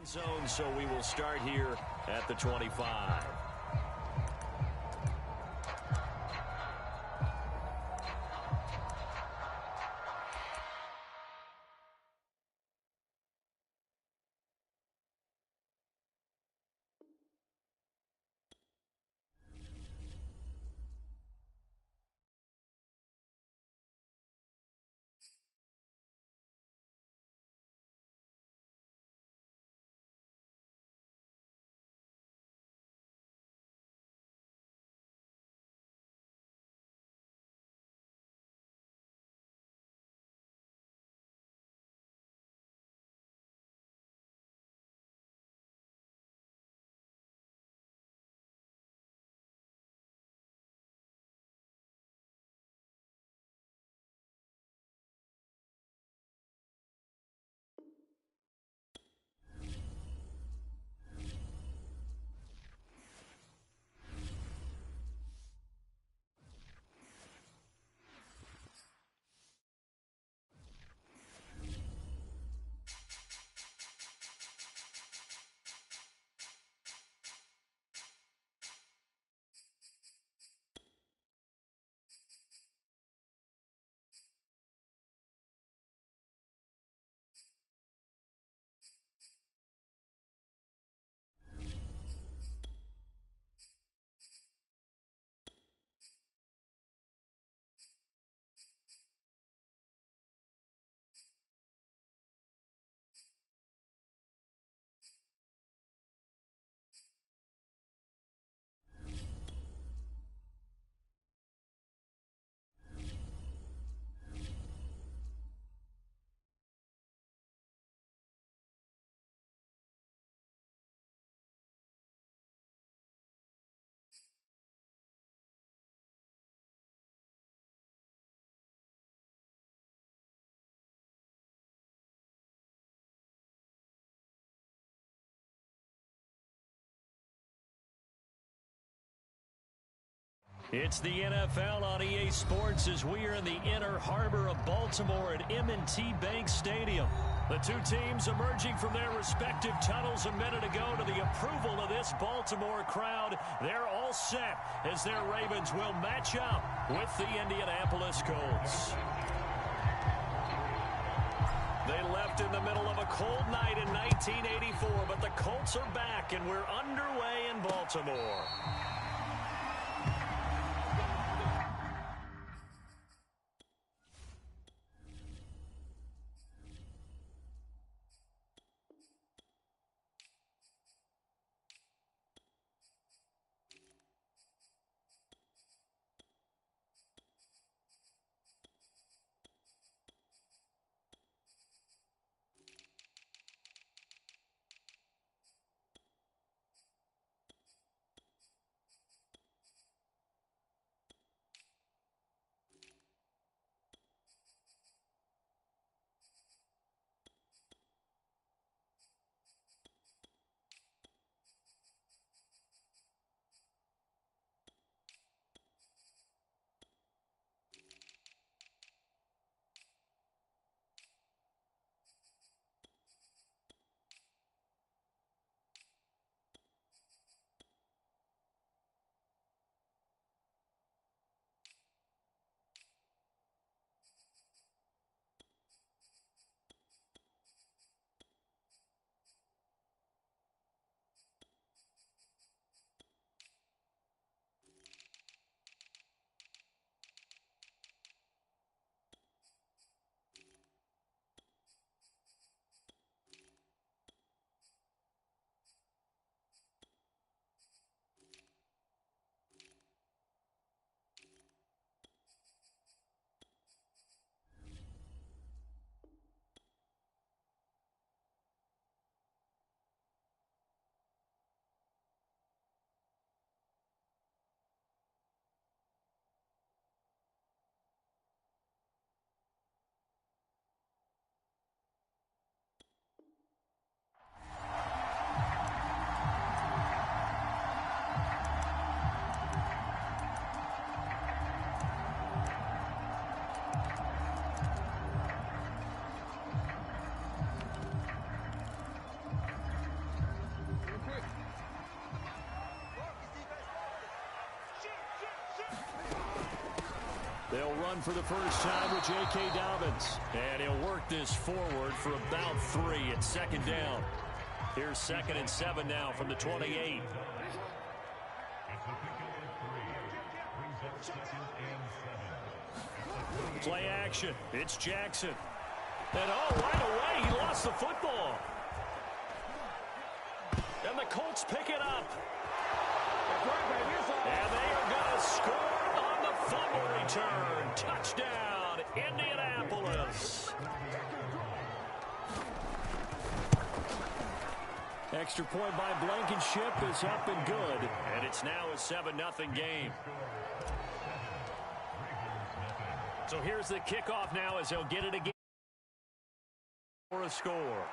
Zone, so we will start here at the 25. It's the NFL on EA Sports as we are in the inner harbor of Baltimore at M&T Bank Stadium. The two teams emerging from their respective tunnels a minute ago to the approval of this Baltimore crowd. They're all set as their Ravens will match up with the Indianapolis Colts. They left in the middle of a cold night in 1984, but the Colts are back and we're underway in Baltimore. They'll run for the first time with J.K. Dobbins. And he'll work this forward for about 3 at second down. Here's 2nd and 7 now from the 28. Play action. It's Jackson. And right away, he lost the football. And the Colts pick it up. And they are going to score on the fumble return. Touchdown, Indianapolis. Extra point by Blankenship is up and good. And it's now a 7-0 game. So here's the kickoff now as they'll get it again for a score.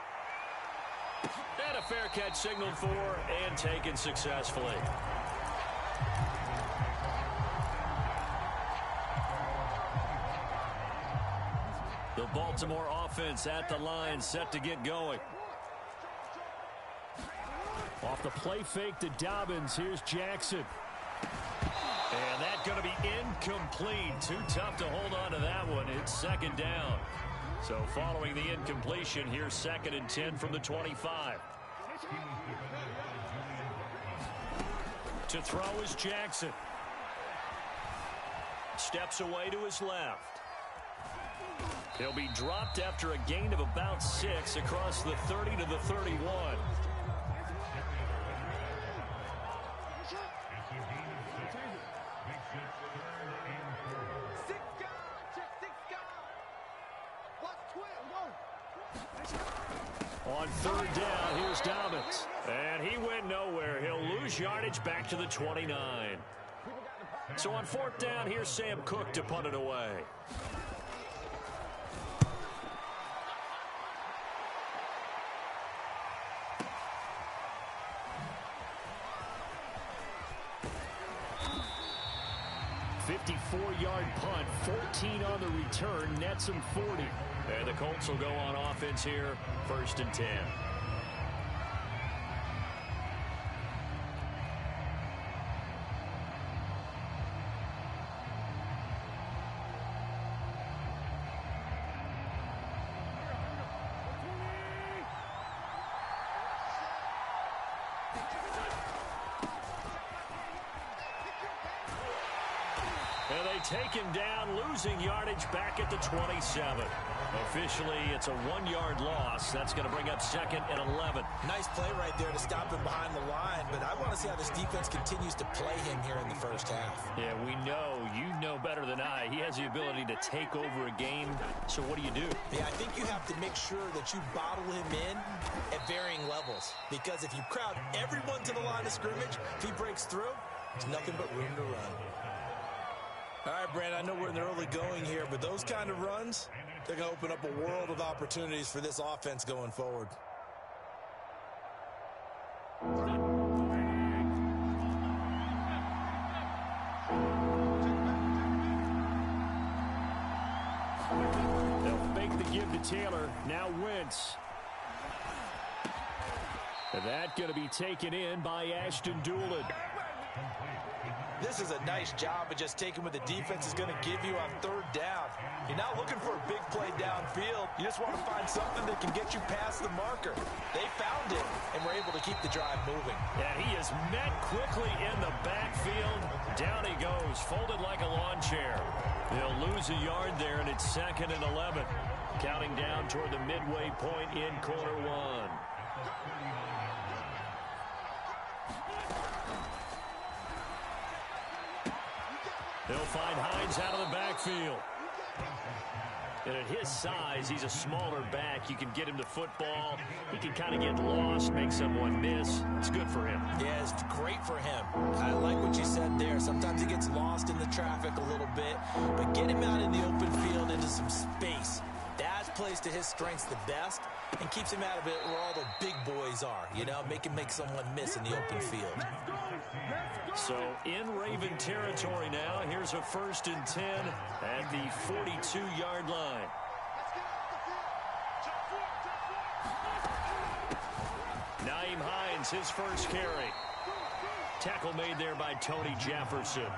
And a fair catch signaled for and taken successfully. The Baltimore offense at the line, set to get going. Off the play fake to Dobbins, here's Jackson. And that's going to be incomplete. Too tough to hold on to that one. It's second down. So following the incompletion, here's 2nd and 10 from the 25. To throw is Jackson. Steps away to his left. He'll be dropped after a gain of about 6 across the 30 to the 31. On 3rd down, here's Dobbins. And he went nowhere. He'll lose yardage back to the 29. So on 4th down, here's Sam Cook to punt it away. .54-yard punt, 14 on the return, nets him 40. And the Colts will go on offense here, 1st and 10. And they take him down, losing yardage back at the 27. Officially, it's a 1-yard loss. That's going to bring up 2nd and 11. Nice play right there to stop him behind the line, but I want to see how this defense continues to play him here in the first half. Yeah, we know. You know better than I. He has the ability to take over a game, so what do you do? Yeah, I think you have to make sure that you bottle him in at varying levels, because if you crowd everyone to the line of scrimmage, if he breaks through, there's nothing but room to run. All right, Brand, I know we're in the early going here, but those kind of runs, they're going to open up a world of opportunities for this offense going forward. They'll fake the give to Taylor. Now Wentz. And that's going to be taken in by Ashton Dulin. This is a nice job of just taking what the defense is going to give you on 3rd down. You're not looking for a big play downfield. You just want to find something that can get you past the marker. They found it and were able to keep the drive moving. And he is met quickly in the backfield. Down he goes, folded like a lawn chair. They'll lose a yard there, and it's 2nd and 11. Counting down toward the midway point in quarter 1. They'll find Hines out of the backfield. And at his size, he's a smaller back. You can get him to football. He can kind of get lost, make someone miss. It's good for him. Yeah, it's great for him. I like what you said there. Sometimes he gets lost in the traffic a little bit, but get him out in the open field into some space. That plays to his strengths the best and keeps him out of it where all the big boys are. You know, make someone miss in the open field. So in Raven territory now, here's a 1st and 10 at the 42-yard line. Nyheim Hines, his first carry. Tackle made there by Tony Jefferson.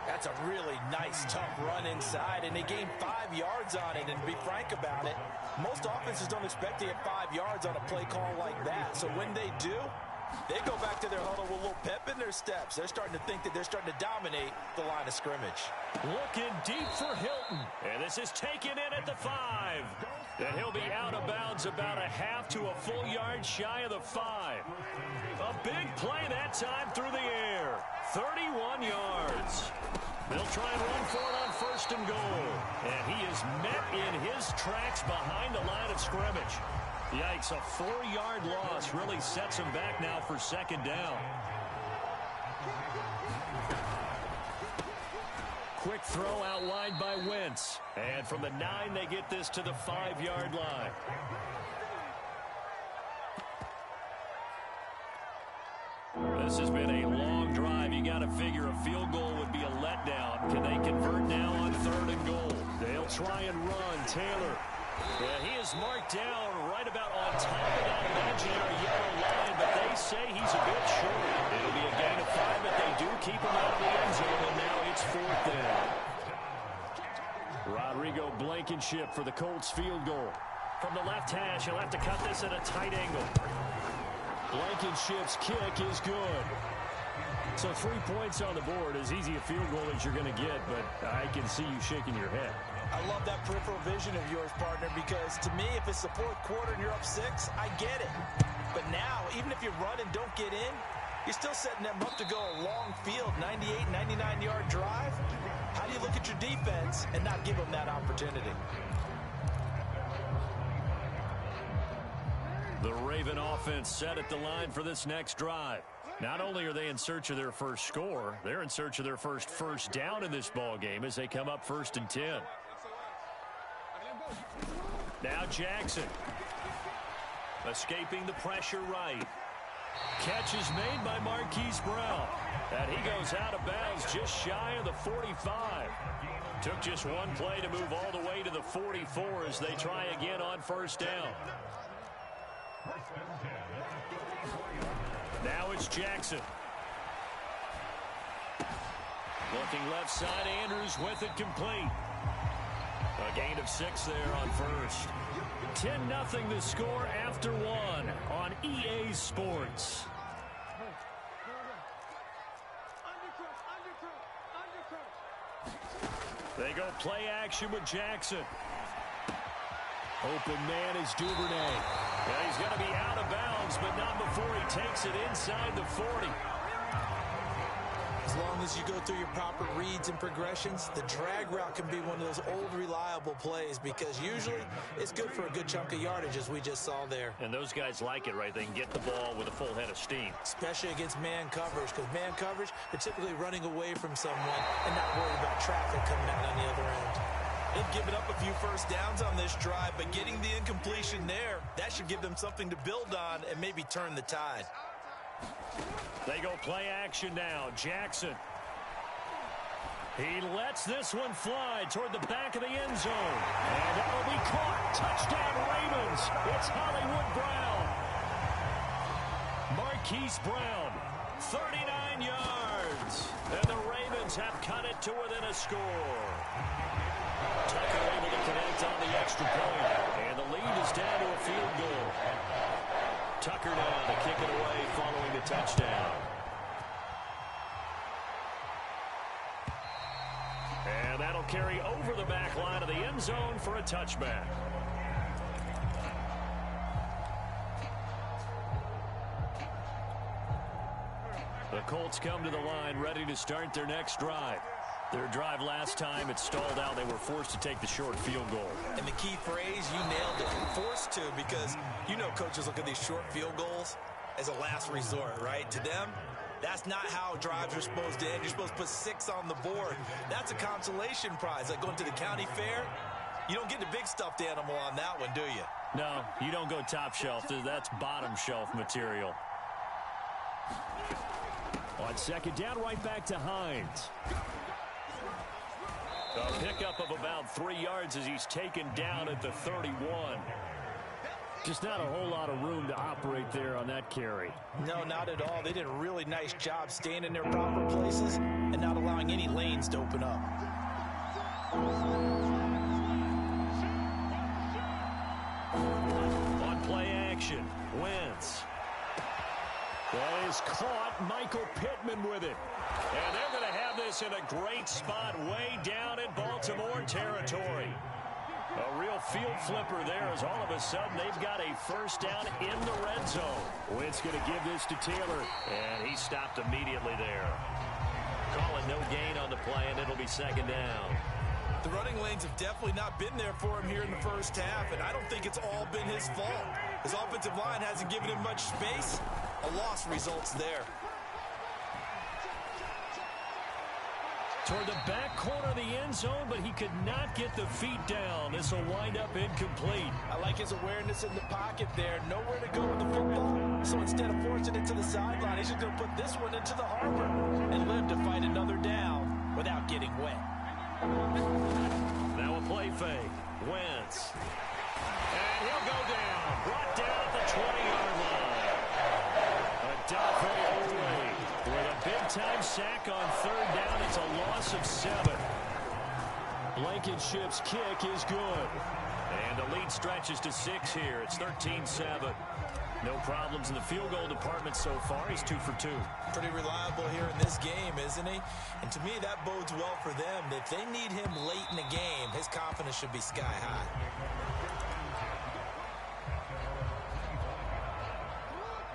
That's a really nice, tough run inside, and they gained 5 yards on it. And to be frank about it, most offenses don't expect to get 5 yards on a play call like that. So when they do, they go back to their huddle with a little pep in their steps. They're starting to think that they're starting to dominate the line of scrimmage. Looking deep for Hilton. And this is taken in at the 5. And he'll be out of bounds about a half to a full yard shy of the 5. A big play that time through the air. 31 yards. They'll try and run for it on 1st and goal. And he is met in his tracks behind the line of scrimmage. Yikes, a 4-yard loss really sets him back now for 2nd down. Quick throw out wide by Wentz. And from the 9, they get this to the 5-yard line. This has been a long drive. You got to figure a field goal would be a letdown. Can they convert now on 3rd and goal? They'll try and run. Taylor. Yeah, he is marked down right about on top of that imaginary yellow line, but they say he's a bit short. It'll be a gain of 5, but they do keep him out of the end zone, and now it's 4th down. Rodrigo Blankenship for the Colts field goal. From the left hash, he'll have to cut this at a tight angle. Blankenship's kick is good. So 3 points on the board, as easy a field goal as you're going to get, but I can see you shaking your head. I love that peripheral vision of yours, partner, because to me, if it's the 4th quarter and you're up 6, I get it. But now, even if you run and don't get in, you're still setting them up to go a long field, 98, 99-yard drive. How do you look at your defense and not give them that opportunity? The Raven offense set at the line for this next drive. Not only are they in search of their first score, they're in search of their first down in this ball game as they come up 1st and 10. Now Jackson. Escaping the pressure right. Catch is made by Marquise Brown. And he goes out of bounds just shy of the 45. Took just one play to move all the way to the 44 as they try again on 1st down. Now it's Jackson. Looking left side, Andrews with it complete. A gain of 6 there on 1st. 10-0 the score after 1 on EA Sports. They go play action with Jackson. Open man is Duvernay. Yeah, he's going to be out of bounds, but not before he takes it inside the 40. As long as you go through your proper reads and progressions, the drag route can be one of those old reliable plays because usually it's good for a good chunk of yardage as we just saw there. And those guys like it, right? They can get the ball with a full head of steam. Especially against man coverage, because man coverage, they're typically running away from someone and not worried about traffic coming out on the other end. They've given up a few 1st downs on this drive, but getting the incompletion there, that should give them something to build on and maybe turn the tide. They go play action now. Jackson. He lets this one fly toward the back of the end zone. And that will be caught. Touchdown Ravens. It's Hollywood Brown. Marquise Brown. 39 yards. And the Ravens have cut it to within a score. Tucker able to connect on the extra point. And the lead is down to a field goal. Tucker now to kick it away following the touchdown. And that'll carry over the back line of the end zone for a touchback. The Colts come to the line ready to start their next drive. Their drive last time, it stalled out. They were forced to take the short field goal. And the key phrase, you nailed it, forced to, because you know coaches look at these short field goals as a last resort, right? To them, that's not how drives are supposed to end. You're supposed to put 6 on the board. That's a consolation prize, like going to the county fair. You don't get the big stuffed animal on that one, do you? No, you don't go top shelf. That's bottom shelf material. On 2nd down, right back to Hines. A pickup of about 3 yards as he's taken down at the 31. Just not a whole lot of room to operate right there on that carry. No, not at all. They did a really nice job staying in their proper places and not allowing any lanes to open up. On play action, Wentz. That is caught. Michael Pittman with it. And they're going to have this in a great spot way down in Baltimore territory. A real field flipper there as all of a sudden they've got a first down in the red zone. Wentz going to give this to Taylor, and he stopped immediately there. Call it no gain on the play, and it'll be second down. The running lanes have definitely not been there for him here in the first half, and I don't think it's all been his fault. His offensive line hasn't given him much space. A loss results there. Toward the back corner of the end zone, but he could not get the feet down. This will wind up incomplete. I like his awareness in the pocket there. Nowhere to go with the football. So instead of forcing it to the sideline, he's just going to put this one into the harbor and live to fight another down without getting wet. Now a play fake. Wentz. And he'll go down. Brought down at the 20-yard line. Odafe Oweh with a big-time sack on third down. It's a loss of 7. Blankenship's kick is good. And the lead stretches to 6 here. It's 13-7. No problems in the field goal department so far. He's 2 for 2. Pretty reliable here in this game, isn't he? And to me, that bodes well for them. If they need him late in the game, his confidence should be sky high.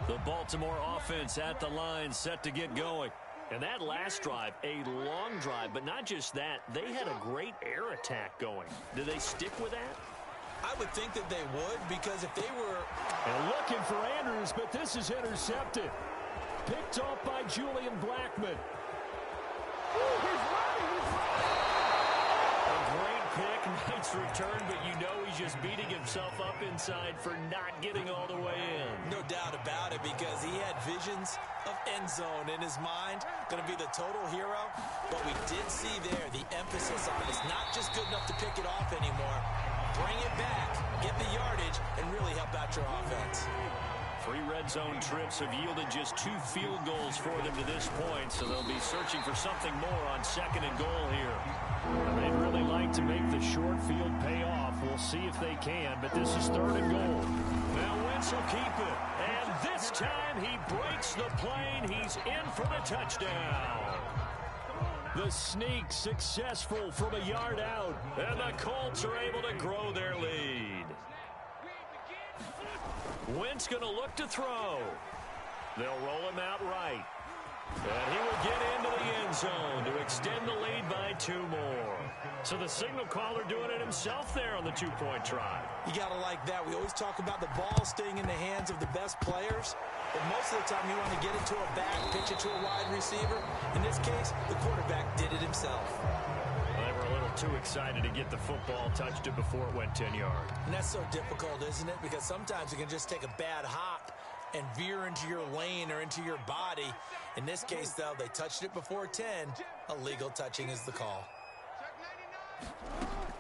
The Baltimore offense at the line, set to get going. And that last drive, a long drive, but not just that. They had a great air attack going. Do they stick with that? I would think that they would, because if they were... And looking for Andrews, but this is intercepted. Picked off by Julian Blackmon. A great pick, nice return, but you know he's just beating himself up inside for not getting all the way in. No doubt about it, because he had visions of end zone in his mind. Going to be the total hero. But we did see there the emphasis on it's not just good enough to pick it off anymore. Bring it back, get the yardage, and really help out your offense. 3 red zone trips have yielded just 2 field goals for them to this point, so they'll be searching for something more on 2nd and goal here. They'd really like to make the short field pay off. We'll see if they can, but this is 3rd and goal. Now Wentz will keep it, and this time he breaks the plane. He's in for the touchdown. The sneak successful from a yard out, and the Colts are able to grow their lead. Wentz going to look to throw. They'll roll him out right. And he will get into the end zone to extend the lead by 2 more. So the signal caller doing it himself there on the 2-point try. You got to like that. We always talk about the ball staying in the hands of the best players. But most of the time you want to get it to a back, pitch it to a wide receiver. In this case, the quarterback did it himself. Well, they were a little too excited to get the football, touched it before it went 10 yards. And that's so difficult, isn't it? Because sometimes you can just take a bad hop and veer into your lane or into your body. In this case, though, they touched it before 10. Illegal touching is the call.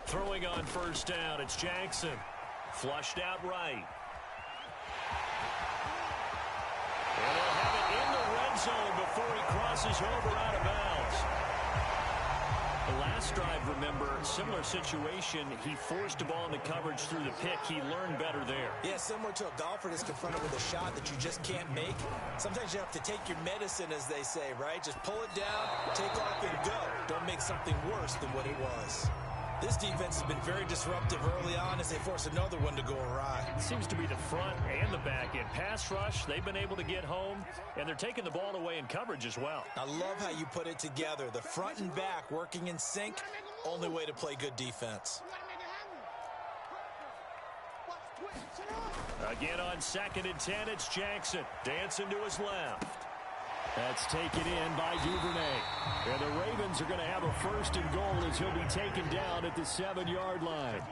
Throwing on first down, it's Jackson. Flushed out right. And they'll have it in the red zone before he crosses over out of bounds. The last drive, remember, similar situation. He forced a ball into coverage through the pick. He learned better there. Yeah, similar to a golfer that's confronted with a shot that you just can't make. Sometimes you have to take your medicine, as they say, right? Just pull it down, take off, and go. Don't make something worse than what it was. This defense has been very disruptive early on as they force another one to go awry. It seems to be the front and the back end. Pass rush, they've been able to get home, and they're taking the ball away in coverage as well. I love how you put it together. The front and back working in sync, only way to play good defense. Again on 2nd and 10, it's Jackson. Dancing to his left. That's taken in by Duvernay. And the Ravens are going to have a 1st and goal as he'll be taken down at the 7-yard line.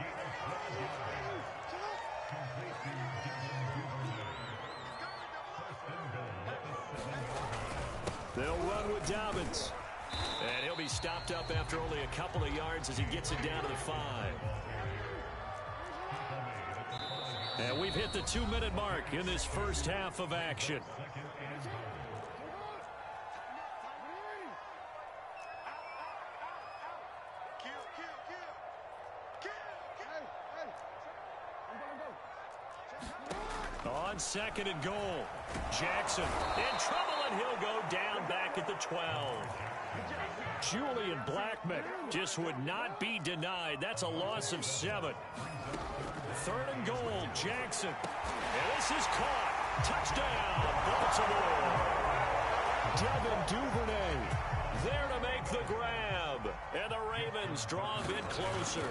They'll run with Dobbins. And he'll be stopped up after only a couple of yards as he gets it down to the 5. And we've hit the 2-minute mark in this first half of action. On second and goal, Jackson in trouble, and he'll go down back at the 12. Julian Blackmon just would not be denied. That's a loss of 7. Third and goal, Jackson. And this is caught. Touchdown, Baltimore. Devin Duvernay there to make the grab. And the Ravens draw a bit closer.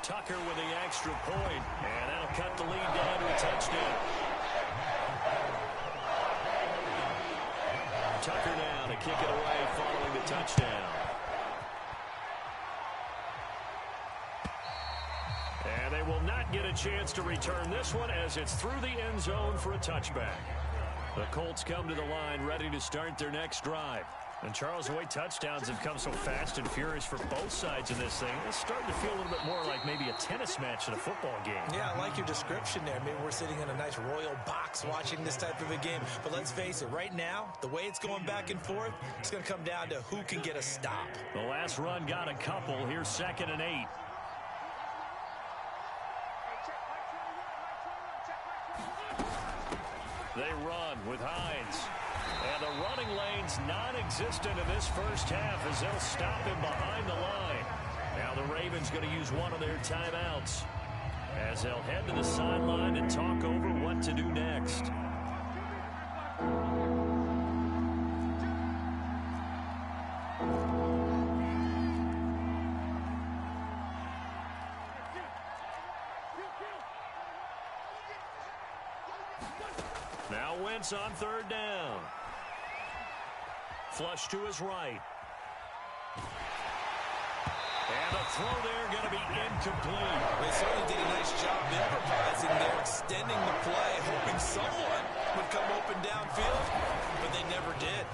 Tucker with the extra point, and that'll cut the lead down to a touchdown. Tucker now to kick it away following the touchdown. And they will not get a chance to return this one as it's through the end zone for a touchback. The Colts come to the line ready to start their next drive. And, Charles, the way touchdowns have come so fast and furious for both sides in this thing, it's starting to feel a little bit more like maybe a tennis match in a football game. Yeah, I like your description there. Maybe we're sitting in a nice royal box watching this type of a game. But let's face it, right now, the way it's going back and forth, it's going to come down to who can get a stop. The last run got a couple. Here's 2nd and 8. They run with Hines. And the running lane's non-existent in this first half as they'll stop him behind the line. Now the Ravens going to use one of their timeouts as they'll head to the sideline and talk over what to do next. Now Wentz on 3rd down. Flush to his right. And the throw there going to be incomplete. They certainly did a nice job improvising there, extending the play, hoping someone would come open downfield, but they never did.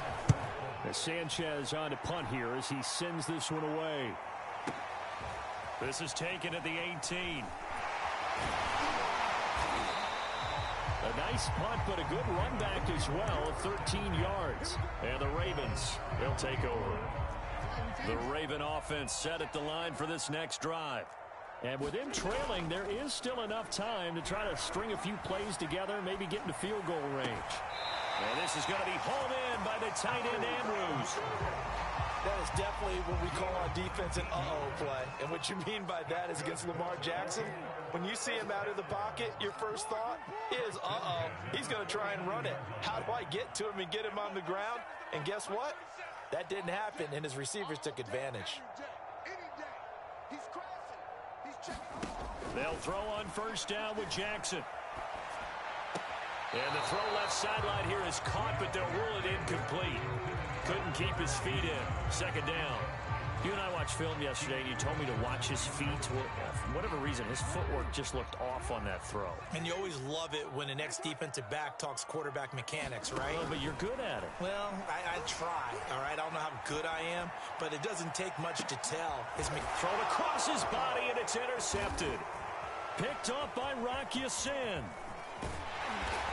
As Sanchez on to punt here as he sends this one away. This is taken at the 18. A nice punt, but a good run back as well of 13 yards. And the Ravens, they'll take over. The Raven offense set at the line for this next drive. And with him trailing, there is still enough time to try to string a few plays together, maybe get into field goal range. And this is going to be hauled in by the tight end, Andrews. That is definitely what we call on defense an uh-oh play. And what you mean by that is against Lamar Jackson, when you see him out of the pocket, your first thought is, uh-oh, he's going to try and run it. How do I get to him and get him on the ground? And guess what? That didn't happen, and his receivers took advantage. They'll throw on 1st down with Jackson. And the throw left sideline here is caught, but they'll rule it incomplete. Couldn't keep his feet in. 2nd down. You and I watched film yesterday, and you told me to watch his feet. Well, for whatever reason, his footwork just looked off on that throw. And you always love it when the next defensive back talks quarterback mechanics, right? Oh, but you're good at it. Well, I try, all right? I don't know how good I am, but it doesn't take much to tell. His thrown across his body, and it's intercepted. Picked off by Rock Ya-Sin.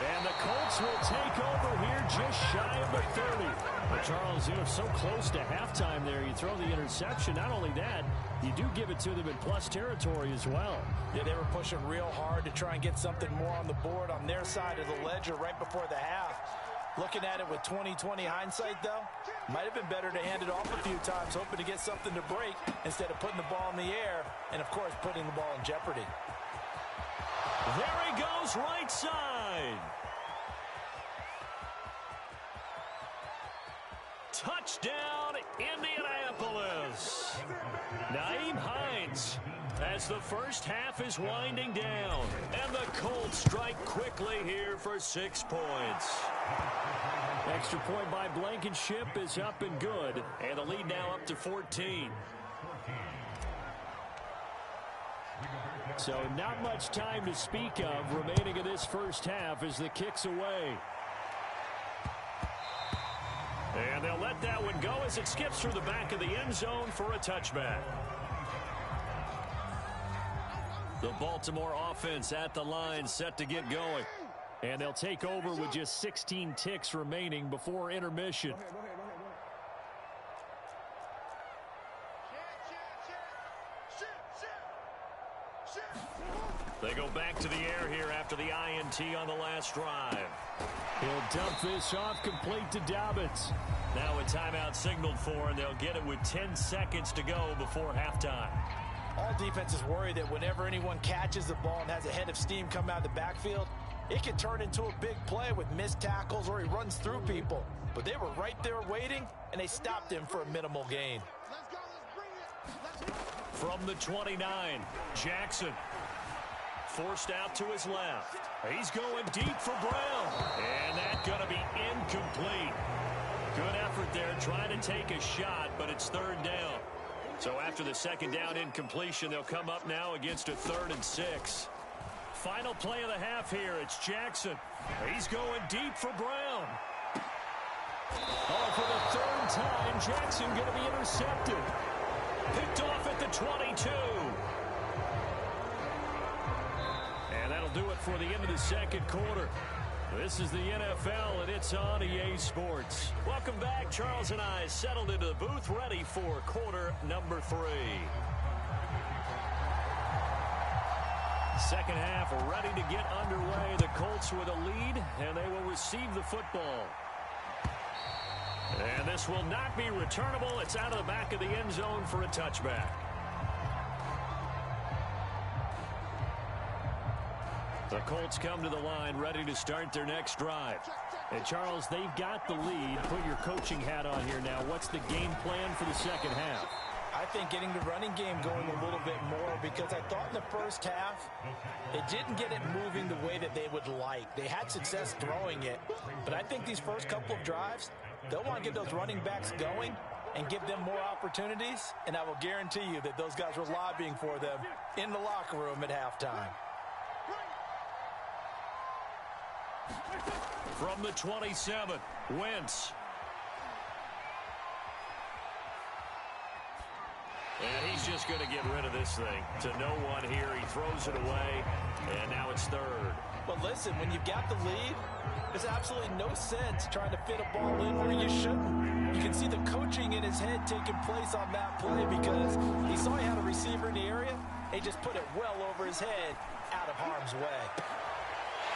And the Colts will take over here just shy of the 30. But Charles, you know, so close to halftime there, you throw the interception. Not only that, you do give it to them in plus territory as well. Yeah, they were pushing real hard to try and get something more on the board on their side of the ledger right before the half. Looking at it with 20/20 hindsight, though, might have been better to hand it off a few times, hoping to get something to break instead of putting the ball in the air and, of course, putting the ball in jeopardy. There he goes, right side. Touchdown, Indianapolis. Nyheim Hines as the first half is winding down. And the Colts strike quickly here for 6 points. Extra point by Blankenship is up and good. And the lead now up to 14. So not much time to speak of remaining in this first half as the kick's away. And they'll let that one go as it skips through the back of the end zone for a touchback. The Baltimore offense at the line, set to get going. And they'll take over with just 16 ticks remaining before intermission. They go back to the air here after the INT on the last drive. He'll dump this off complete to Dobbins. Now a timeout signaled for, and they'll get it with 10 seconds to go before halftime. All defenses worry that whenever anyone catches the ball and has a head of steam come out of the backfield, it can turn into a big play with missed tackles or he runs through people. But they were right there waiting, and they stopped him for a minimal gain. From the 29, Jackson. Forced out to his left. He's going deep for Brown. And that's going to be incomplete. Good effort there trying to take a shot, but it's third down. So after the second down incompletion, they'll come up now against a 3rd and 6. Final play of the half here. It's Jackson. He's going deep for Brown. Oh, for the 3rd time, Jackson going to be intercepted. Picked off at the 22. And that'll do it for the end of the second quarter. This is the NFL, and it's on EA Sports. Welcome back. Charles and I settled into the booth, ready for quarter number 3. Second half ready to get underway. The Colts with a lead, and they will receive the football. And this will not be returnable. It's out of the back of the end zone for a touchback. The Colts come to the line ready to start their next drive. And Charles, they've got the lead. Put your coaching hat on here now. What's the game plan for the second half? I think getting the running game going a little bit more, because I thought in the first half it didn't get it moving the way that they would like. They had success throwing it, but I think these first couple of drives, they'll want to get those running backs going and give them more opportunities, and I will guarantee you that those guys were lobbying for them in the locker room at halftime. From the 27, Wentz. And he's just going to get rid of this thing to no one here. He throws it away, and now it's 3rd. But listen, when you've got the lead, there's absolutely no sense trying to fit a ball in where you shouldn't. You can see the coaching in his head taking place on that play, because he saw he had a receiver in the area. He just put it well over his head, out of harm's way.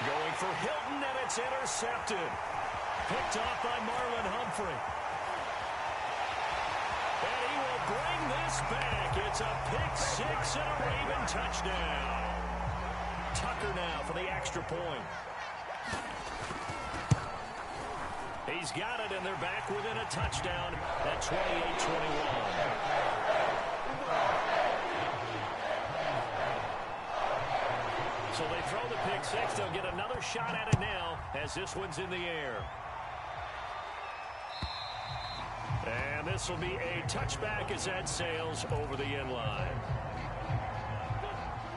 Going for Hilton, and it's intercepted. Picked off by Marlon Humphrey. And he will bring this back. It's a pick-6 and a Raven touchdown. Tucker now for the extra point. He's got it, and they're back within a touchdown at 28-21. So they throw the pick-6. They'll get another shot at it now as this one's in the air. And this will be a touchback as that sails over the end line.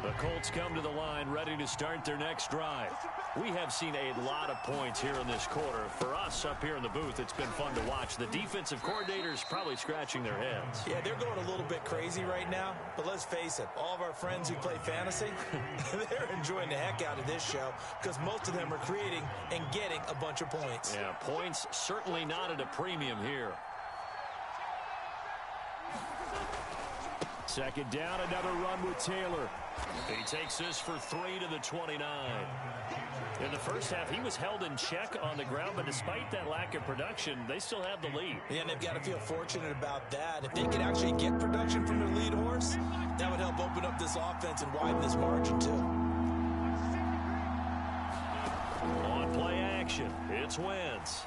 The Colts come to the line ready to start their next drive. We have seen a lot of points here in this quarter. For us up here in the booth, it's been fun to watch. The defensive coordinators probably scratching their heads. Yeah, they're going a little bit crazy right now. But let's face it, all of our friends who play fantasy, they're enjoying the heck out of this show, because most of them are creating and getting a bunch of points. Yeah, points certainly not at a premium here. Second down, another run with Taylor. He takes this for 3 to the 29. In the first half, he was held in check on the ground, but despite that lack of production, they still have the lead. Yeah, and they've got to feel fortunate about that. If they could actually get production from their lead horse, that would help open up this offense and widen this margin too. On play action, it's Wentz.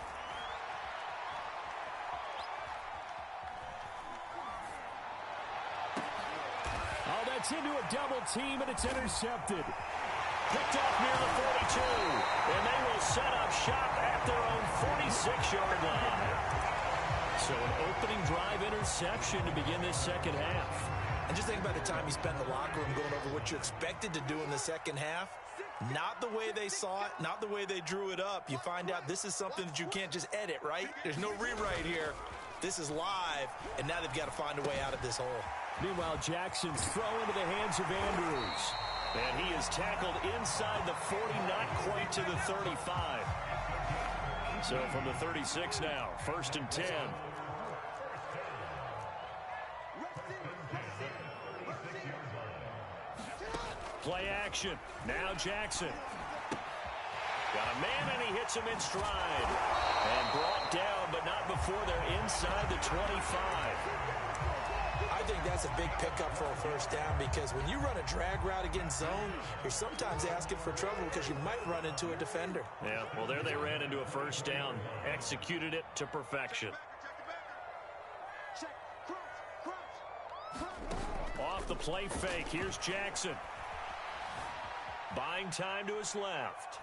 It's into a double team, and it's intercepted. Picked off near the 42, and they will set up shop at their own 46-yard line. So an opening drive interception to begin this second half. And just think about the time you spent in the locker room going over what you expected to do in the second half. Not the way they saw it, not the way they drew it up. You find out this is something that you can't just edit, right? There's no rewrite here. This is live, and now they've got to find a way out of this hole. Meanwhile, Jackson's throw into the hands of Andrews. And he is tackled inside the 40, not quite to the 35. So from the 36 now, 1st and 10. Play action. Now Jackson. Got a man, and he hits him in stride. And brought down, but not before they're inside the 25. I think that's a big pickup for a first down, because when you run a drag route against zone, you're sometimes asking for trouble because you might run into a defender. Yeah, well, there they ran into a first down. Executed it to perfection. Off the play fake, here's Jackson. Buying time to his left.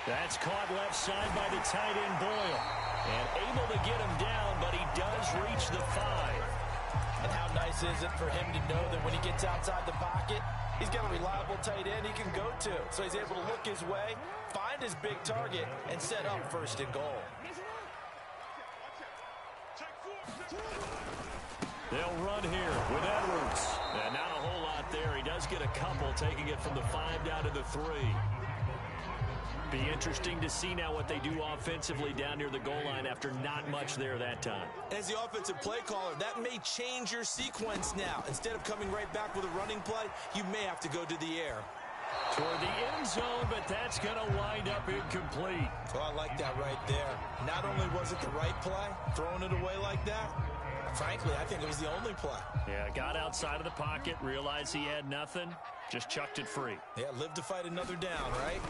That's caught left side by the tight end Boyle. And able to get him down, but he does reach the 5. And how nice is it for him to know that when he gets outside the pocket, he's got a reliable tight end he can go to. So he's able to look his way, find his big target, and set up 1st and goal. They'll run here with Edwards. And not a whole lot there. He does get a couple, taking it from the 5 down to the 3. Be interesting to see now what they do offensively down near the goal line after not much there that time. As the offensive play caller, that may change your sequence now. Instead of coming right back with a running play, you may have to go to the air. Toward the end zone, but that's going to wind up incomplete. Oh, I like that right there. Not only was it the right play, throwing it away like that, frankly, I think it was the only play. Yeah, got outside of the pocket, realized he had nothing, just chucked it free. Yeah, live to fight another down, right?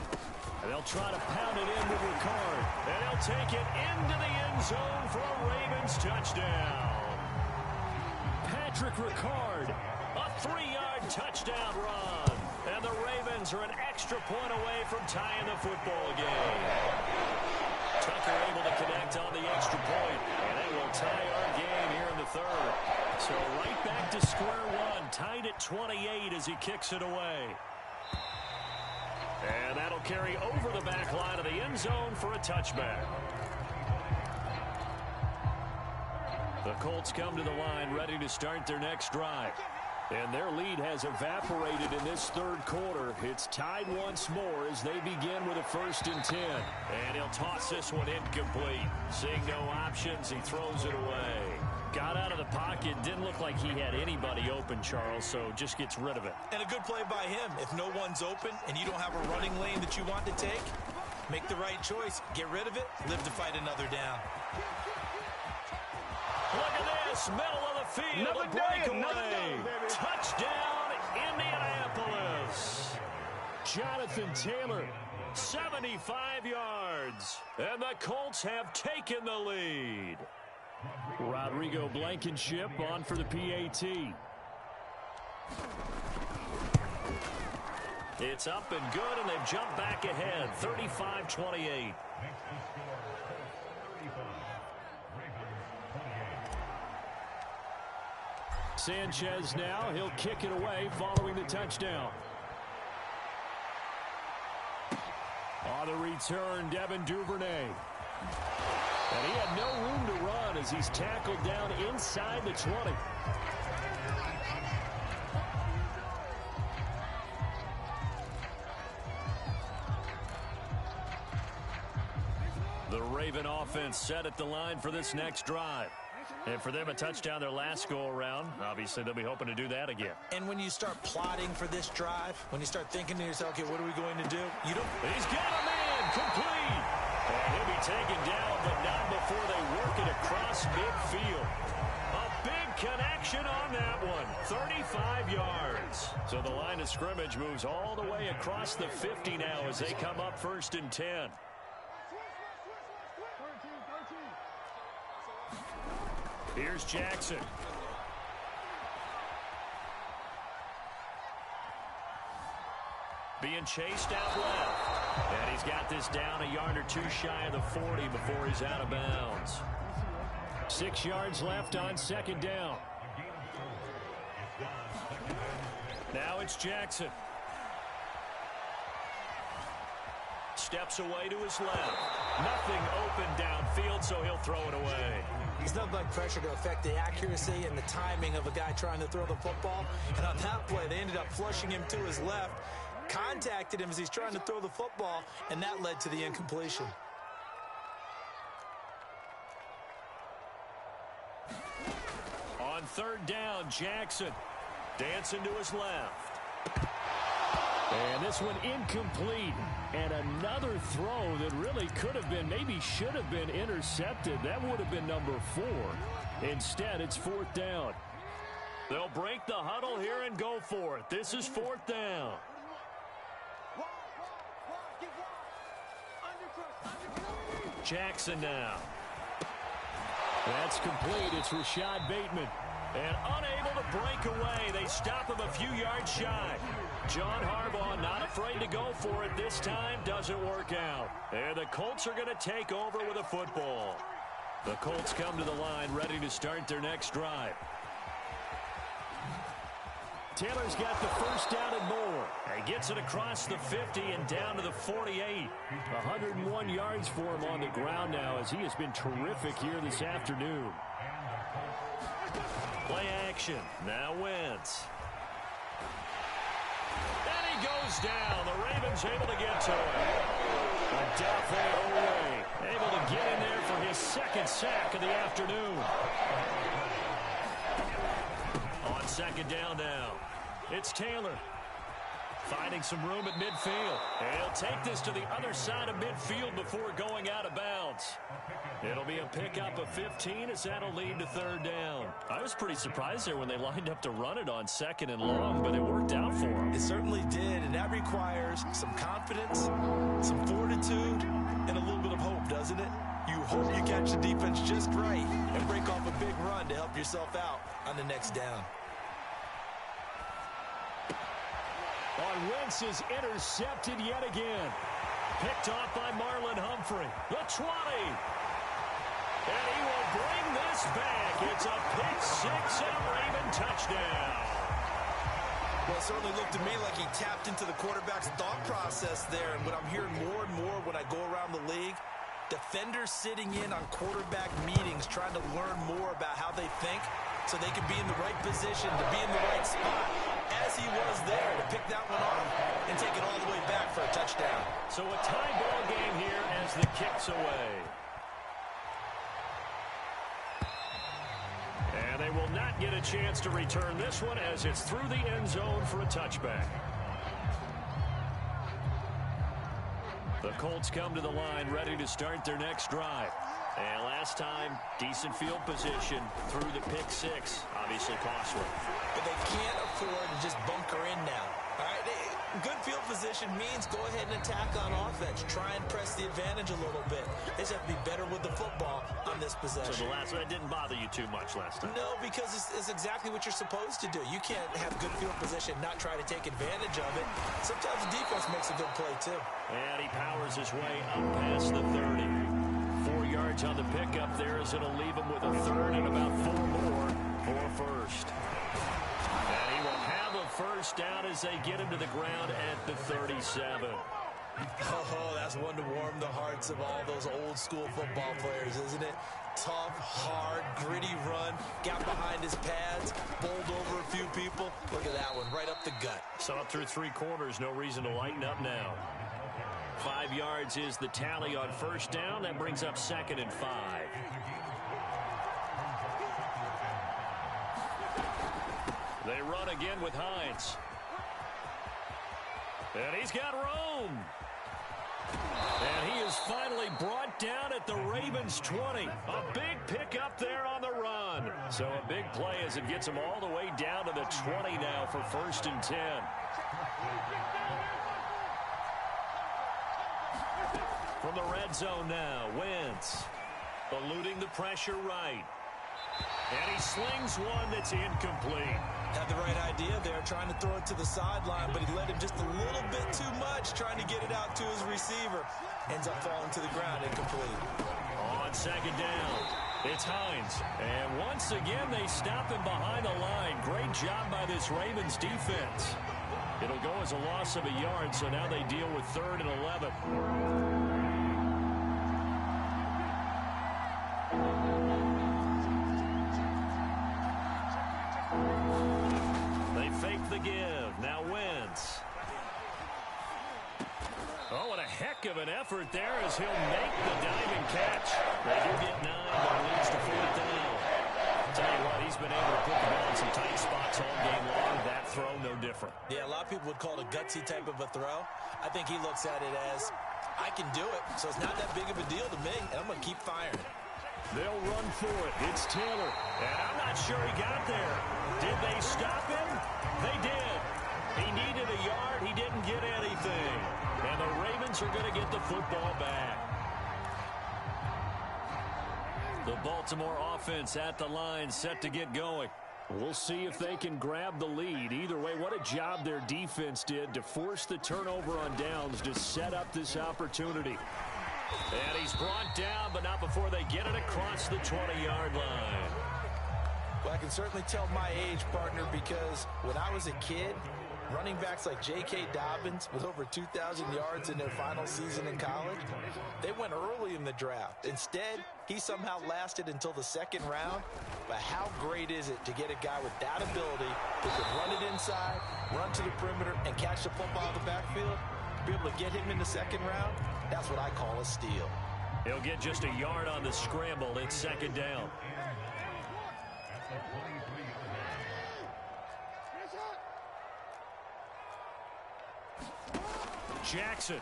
And they'll try to pound it in with Ricard. And they'll take it into the end zone for a Ravens touchdown. Patrick Ricard, a 3-yard touchdown run. And the Ravens are an extra point away from tying the football game. Tucker able to connect on the extra point. And it will tie our game here in the 3rd. So right back to square one, tied at 28 as he kicks it away. And that'll carry over the back line of the end zone for a touchback. The Colts come to the line ready to start their next drive. And their lead has evaporated in this 3rd quarter. It's tied once more as they begin with a 1st and 10. And he'll toss this one incomplete. Seeing no options, he throws it away. Got out of the pocket. Didn't look like he had anybody open, Charles, so just gets rid of it. And a good play by him. If no one's open and you don't have a running lane that you want to take, make the right choice. Get rid of it. Live to fight another down. Look at this. Middle of the field. A breakaway. Touchdown, Indianapolis. Jonathan Taylor, 75 yards. And the Colts have taken the lead. Rodrigo Blankenship on for the PAT. It's up and good, and they've jumped back ahead, 35-28. Sanchez now, he'll kick it away following the touchdown. On the return, Devin Duvernay. And he had no room to run as he's tackled down inside the 20. The Raven offense set at the line for this next drive. And for them, a touchdown their last go-around. Obviously, they'll be hoping to do that again. And when you start plotting for this drive, when you start thinking to yourself, okay, what are we going to do? You don't. He's got a man complete. And he'll be taken down, but not before they work it across midfield. A big connection on that one. 35 yards. So the line of scrimmage moves all the way across the 50 now as they come up 1st and 10. Here's Jackson. Being chased out left. And he's got this down a yard or two shy of the 40 before he's out of bounds. 6 yards left on 2nd down. Now it's Jackson. steps away to his left. Nothing open downfield, so he'll throw it away. There's nothing like pressure to affect the accuracy and the timing of a guy trying to throw the football. And on that play, they ended up flushing him to his left, contacted him as he's trying to throw the football, and that led to the incompletion. On third down, Jackson dancing to his left. And this one incomplete. And another throw that really could have been, maybe should have been intercepted. That would have been number 4. Instead, it's fourth down. They'll break the huddle here and go for it. This is fourth down. Jackson now. That's complete. It's Rashad Bateman. And unable to break away. They stop him a few yards shy. John Harbaugh not afraid to go for it this time. Doesn't work out. And the Colts are going to take over with a football. The Colts come to the line ready to start their next drive. Taylor's got the first down and more. He gets it across the 50 and down to the 48. 101 yards for him on the ground now as he has been terrific here this afternoon. Play action. Now Wentz. And he goes down. The Ravens able to get to him. Odafe Oweh able to get in there for his second sack of the afternoon. On second down now. It's Taylor. Finding some room at midfield. And he'll take this to the other side of midfield before going out of bounds. It'll be a pickup of 15 as that'll lead to third down. I was pretty surprised there when they lined up to run it on second and long, but it worked out for them. It certainly did, and that requires some confidence, some fortitude, and a little bit of hope, doesn't it? You hope you catch the defense just right and break off a big run to help yourself out on the next down. On Wentz is intercepted yet again. Picked off by Marlon Humphrey. The 20. And he will bring this back. It's a pick-6 and a Raven touchdown. Well, it certainly looked to me like he tapped into the quarterback's thought process there. And what I'm hearing more and more when I go around the league, defenders sitting in on quarterback meetings trying to learn more about how they think so they can be in the right position to be in the right spot, as he was there to pick that one off and take it all the way back for a touchdown. So a tie ball game here as the kick's away. And they will not get a chance to return this one as it's through the end zone for a touchback. The Colts come to the line ready to start their next drive. And last time, decent field position through the pick-6. Obviously costly. But they can't afford to just bunker in now. All right, good field position means go ahead and attack on offense. Try and press the advantage a little bit. They just have to be better with the football on this possession. So the last one didn't bother you too much last time? No, because it's exactly what you're supposed to do. You can't have good field position, not try to take advantage of it. Sometimes the defense makes a good play, too. And he powers his way up past the 30. 4 yards on the pickup there as it'll leave him with a third and about 4 more for first. And he will have a first down as they get him to the ground at the 37. Oh, that's one to warm the hearts of all those old school football players, isn't it? Tough, hard, gritty run, got behind his pads, bowled over a few people. Look at that one, right up the gut. Saw it through 3 quarters, no reason to lighten up now. 5 yards is the tally on first down. That brings up 2nd and 5. They run again with Hines. And he's got room. And he is finally brought down at the Ravens 20. A big pickup there on the run. So a big play as it gets him all the way down to the 20 now for 1st and 10. From the red zone now, Wentz eluding the pressure right. And he slings one that's incomplete. Had the right idea there, trying to throw it to the sideline, but he let him just a little bit too much, trying to get it out to his receiver. Ends up falling to the ground, incomplete. On 2nd down, it's Hines. And once again, they stop him behind the line. Great job by this Ravens defense. It'll go as a loss of a yard, so now they deal with 3rd and 11. They fake the give. Now Wentz. Oh, and a heck of an effort there as he'll make the diving catch. They do get 9, but it leads to 4th down. Tell you what, he's been able to put the ball in some tight spots all game long. That throw, no different. Yeah, a lot of people would call it a gutsy type of a throw. I think he looks at it as, I can do it, so it's not that big of a deal to me, and I'm going to keep firing. They'll run for it. It's Taylor. And I'm not sure he got there. Did they stop him? They did. He needed a yard. He didn't get anything. And the Ravens are going to get the football back. The Baltimore offense at the line, set to get going. We'll see if they can grab the lead. Either way, what a job their defense did to force the turnover on downs to set up this opportunity. And he's brought down, but not before they get it across the 20-yard line. Well, I can certainly tell my age, partner, because when I was a kid, running backs like J.K. Dobbins with over 2,000 yards in their final season in college, they went early in the draft. Instead, he somehow lasted until the 2nd round. But how great is it to get a guy with that ability who can run it inside, run to the perimeter, and catch the football out of the backfield? To be able to get him in the 2nd round, that's what I call a steal. He'll get just a yard on the scramble. It's 2nd down. Jackson.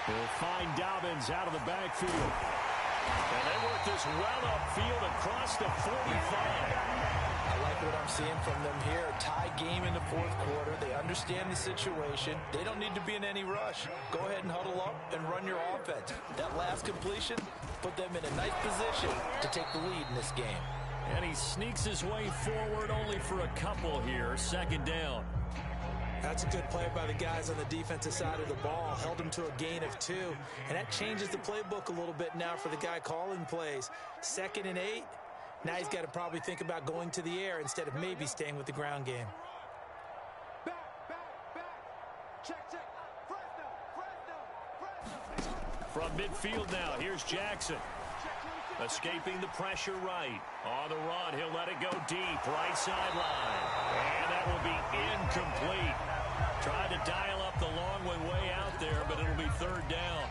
He'll find Dobbins out of the backfield. And they work this well upfield across the 45. I like what I'm seeing from them here. Tie game in the 4th quarter. They understand the situation. They don't need to be in any rush. Go ahead and huddle up and run your offense. That last completion put them in a nice position to take the lead in this game. And he sneaks his way forward only for a couple here. 2nd down. That's a good play by the guys on the defensive side of the ball. Held him to a gain of 2. And that changes the playbook a little bit now for the guy calling plays. 2nd and 8. Now he's got to probably think about going to the air instead of maybe staying with the ground game. From midfield now, here's Jackson. Escaping the pressure right. On the run, he'll let it go deep. Right sideline. And that will be incomplete. Tried to dial up the long one way out there, but it'll be 3rd down.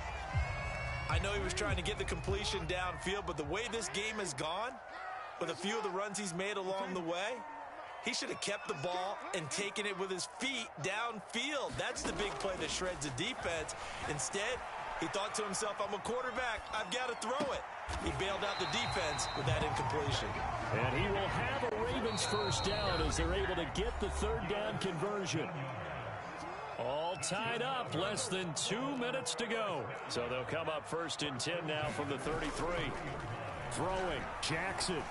I know he was trying to get the completion downfield, but the way this game has gone, with a few of the runs he's made along the way, he should have kept the ball and taken it with his feet downfield. That's the big play that shreds the defense. Instead, he thought to himself, I'm a quarterback. I've got to throw it. He bailed out the defense with that incompletion. And he will have a Ravens 1st down as they're able to get the 3rd down conversion. All tied up, less than 2 minutes to go. So they'll come up 1st and 10 now from the 33. Throwing, Jackson.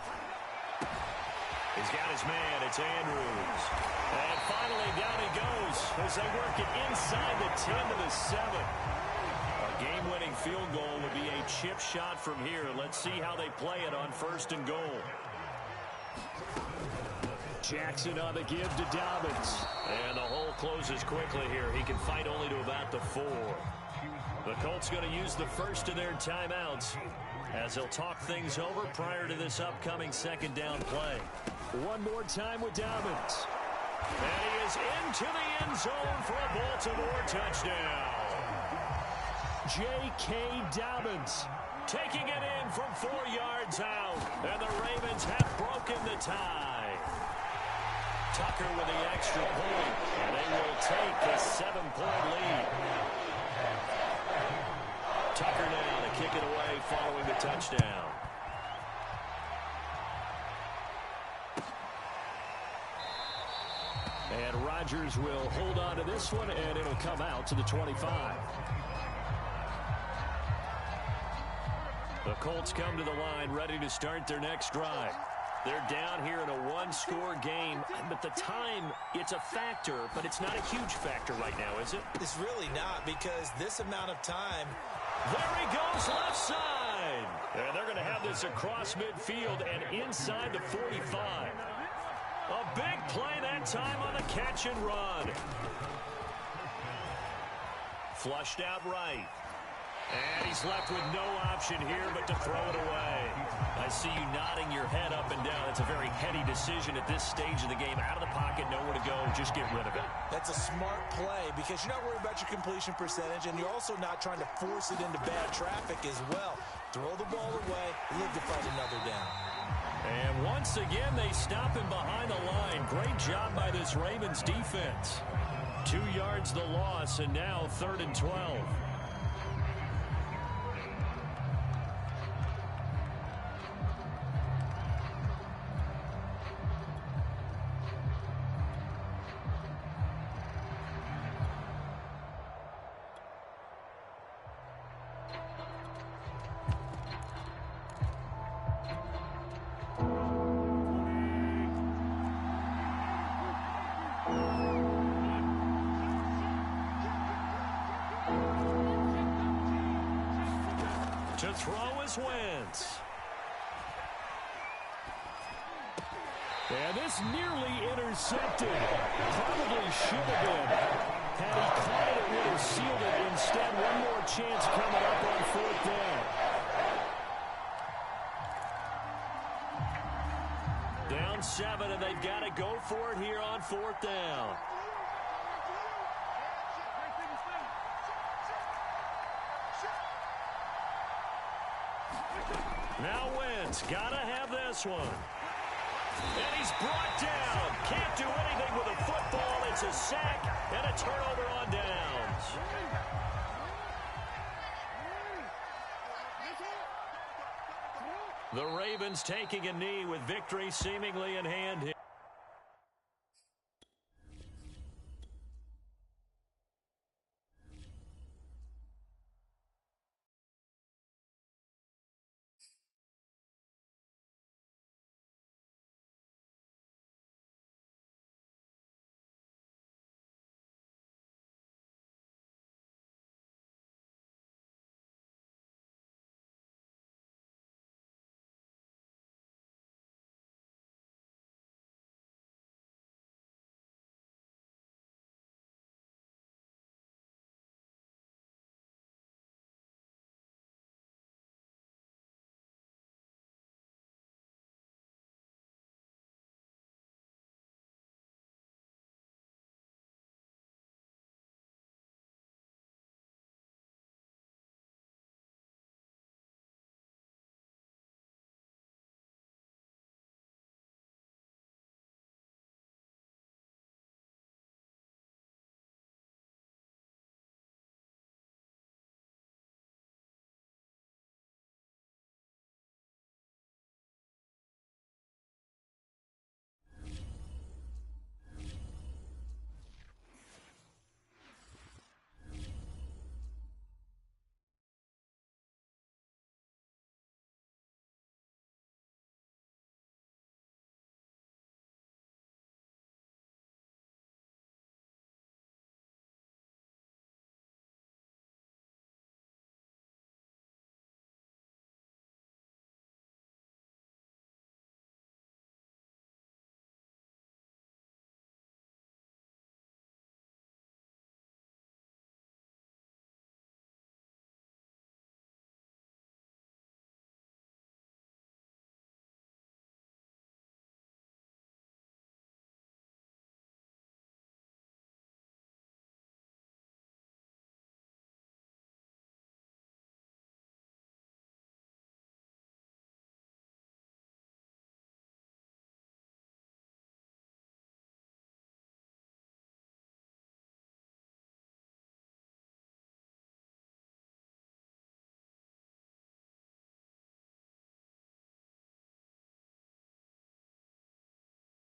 He's got his man, it's Andrews. And finally down he goes as they work it inside the 10 to the 7. A game-winning field goal would be a chip shot from here. Let's see how they play it on 1st and goal. Jackson on the give to Dobbins. And the hole closes quickly here. He can fight only to about the 4. The Colts going to use the first of their timeouts as they'll talk things over prior to this upcoming 2nd down play. One more time with Dobbins. And he is into the end zone for a Baltimore touchdown. J.K. Dobbins taking it in from 4 yards out. And the Ravens have broken the tie. Tucker with the extra point. And they will take a 7-point lead. Tucker now to kick it away following the touchdown. And Rodgers will hold on to this one, and it'll come out to the 25. The Colts come to the line ready to start their next drive. They're down here in a one-score game, but the time, it's a factor, but it's not a huge factor right now, is it? It's really not, because this amount of time. There he goes, left side. And they're going to have this across midfield and inside the 45. A big play that time on the catch and run. Flushed out right. And he's left with no option here but to throw it away. I see you nodding your head up and down. It's a very heady decision at this stage of the game. Out of the pocket, nowhere to go. Just get rid of it. That's a smart play because you're not worried about your completion percentage, and you're also not trying to force it into bad traffic as well. Throw the ball away, live to fight another down. And once again, they stop him behind the line. Great job by this Ravens defense. 2 yards the loss, and now 3rd and 12. To throw is Wentz. And this nearly intercepted. Probably should have been. Had he caught it, it would have sealed it. Instead, one more chance coming up on 4th down. Down 7, and they've got to go for it here on 4th down. Now Wentz, gotta have this one. And he's brought down. Can't do anything with a football. It's a sack and a turnover on downs. The Ravens taking a knee with victory seemingly in hand here.